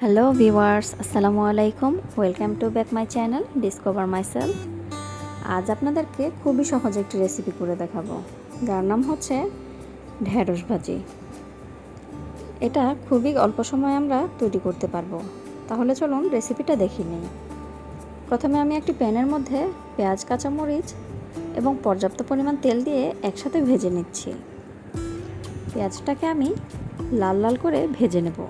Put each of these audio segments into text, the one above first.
Hello viewers, আসসালামু আলাইকুম। Welcome to back my channel discover myself. আজ আপনাদেরকে খুবই সহজ একটি রেসিপি করে দেখাবো, যার নাম হচ্ছে ঢেঁড়স ভাজি। এটা খুবই অল্প সময়ে আমরা তৈরি করতে পারবো। তাহলে চলুন রেসিপিটা দেখে নিই। প্রথমে আমি একটি প্যানের মধ্যে পেঁয়াজ, কাঁচামরিচ এবং পর্যাপ্ত পরিমাণ তেল দিয়ে একসাথে ভেজে নিচ্ছি। পেঁয়াজটাকে আমি লাল লাল করে ভেজে নেব।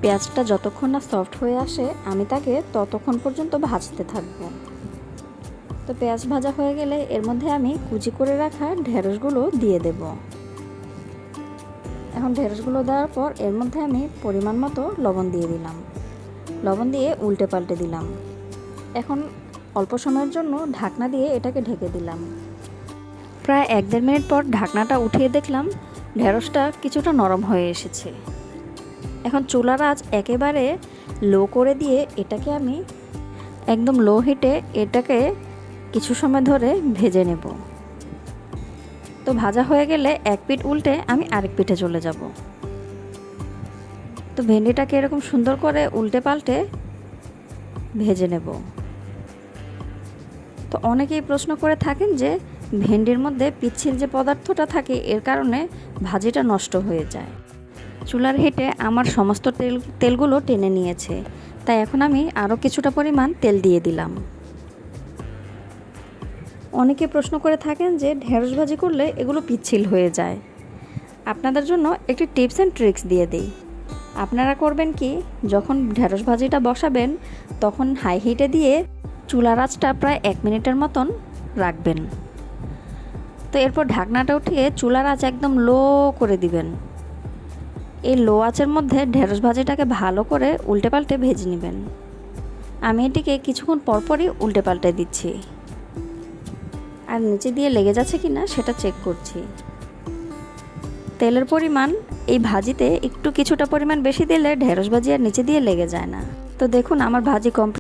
পেঁয়াজটা যতক্ষণ না সফট হয়ে আসে আমি তাকে ততক্ষণ পর্যন্ত ভাজতে থাকব। তো পেঁয়াজ ভাজা হয়ে গেলে এর মধ্যে আমি কুচি করে রাখা ঢেঁড়সগুলো দিয়ে দেব। এখন ঢেঁড়সগুলো দেওয়ার পর এর মধ্যে আমি পরিমাণ মতো লবণ দিয়ে দিলাম। লবণ দিয়ে উল্টে পাল্টে দিলাম। এখন অল্প সময়ের জন্য ঢাকনা দিয়ে এটাকে ঢেকে দিলাম। প্রায় 1-1.5 মিনিট পর ঢাকনাটা উঠিয়ে দেখলাম ঢেঁড়সটা কিছুটা নরম হয়ে এসেছে। এখন চুলার আঁচ একেবারে লো করে দিয়ে এটাকে আমি একদম লো হিটে এটাকে কিছু সময় ধরে ভেজে নেব। তো ভাজা হয়ে গেলে এক পিঠ উল্টে আমি আরেক পিঠে চলে যাব। তো ভেন্ডিটাকে এরকম সুন্দর করে উল্টে পাল্টে ভেজে নেব। তো অনেকেই প্রশ্ন করে থাকেন যে ভেন্ডির মধ্যে পিচ্ছিল যে পদার্থটা থাকে এর কারণে ভাজিটা নষ্ট হয়ে যায়। চুলার হিটে আমার সমস্ত তেলগুলো টেনে নিয়েছে, তাই এখন আমি আরও কিছুটা পরিমাণ তেল দিয়ে দিলাম। অনেকে প্রশ্ন করে থাকেন যে ঢেঁড়স ভাজি করলে এগুলো পিচ্ছিল হয়ে যায়। আপনাদের জন্য একটি টিপস অ্যান্ড ট্রিক্স দিয়ে দিই। আপনারা করবেন কি, যখন ঢেঁড়স ভাজিটা বসাবেন তখন হাই হিটে দিয়ে চুলার আঁচটা প্রায় 1 মিনিটের মতন রাখবেন। তো এরপর ঢাকনাটা উঠিয়ে চুলার আঁচ একদম লো করে দিবেন। এই লো আঁচের মধ্যে ঢেঁড়স ভাজিটাকে ভালো করে উল্টে পাল্টে ভেজে নেবেন। আমি এটিকে কিছুক্ষণ পরপরই উল্টে পাল্টে দিচ্ছি, আর নিচে দিয়ে লেগে যাচ্ছে কি না সেটা চেক করছি। তেলের পরিমাণ এই ভাজিতে একটু কিছুটা পরিমাণ বেশি দিলে ঢেঁড়স ভাজি আর নিচে দিয়ে লেগে যায় না। তো দেখুন আমার ভাজি কমপ্লিট।